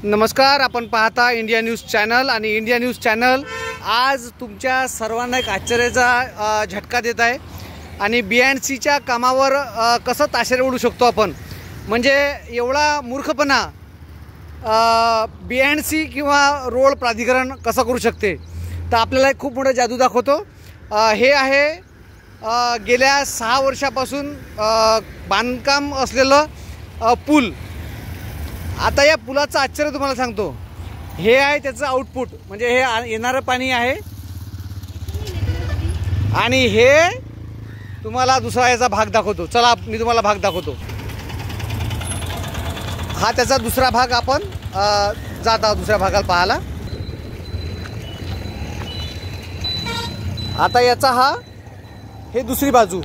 नमस्कार, आपण पाहता इंडिया न्यूज चॅनल आणि इंडिया न्यूज चॅनल आज तुमच्या सर्वांना एक आश्चर्याचा झटका देत आहे। आणि BNCच्या कामावर कसं ताशेरे ओढू शकतो आपण, म्हणजे एवढा मूर्खपणा BNC किंवा रोड प्राधिकरण कसं करू शकते, तर आपल्याला एक खूप मोठा जादू दाखवतो। हे आहे गेल्या 6 वर्षापासून बांधकाम असलेलं पूल। आता या पुलाचं आश्चर्य तुम्हाला सांगतो, हे आहे त्याचं आउटपुट, म्हणजे हे येणारं पाणी आहे आणि हे तुम्हाला दुसरा याचा भाग दाखवतो। चला मी तुम्हाला भाग दाखवतो। हा त्याचा दुसरा भाग, आपण जात आहोत दुसऱ्या भागाला पाहायला। आता याचा हे दुसरी बाजू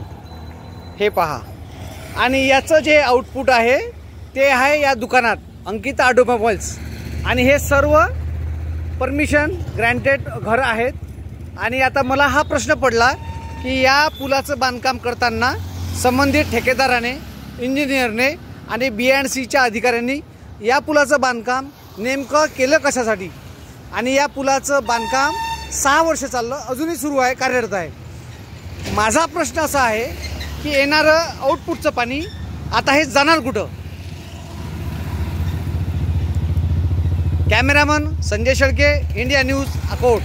हे पहा, आणि याचं जे आउटपुट आहे ते आहे या दुकानात अंकिता ऑटोमोबाईल्स, आणि हे सर्व परमिशन ग्रँटेड घर आहेत। आणि आता मला हा प्रश्न पडला की या पुलाचं बांधकाम करताना संबंधित ठेकेदाराने, इंजिनियरने आणि BNCच्या अधिकाऱ्यांनी या पुलाचं बांधकाम नेमकं केलं कशासाठी, आणि या पुलाचं बांधकाम 6 वर्ष चाललं, अजूनही सुरू आहे, कार्यरत आहे। माझा प्रश्न असा आहे की येणारं आउटपुटचं पाणी आता हे जाणार कुठं? Cameraman Sanjay Shelke, India news, Akot.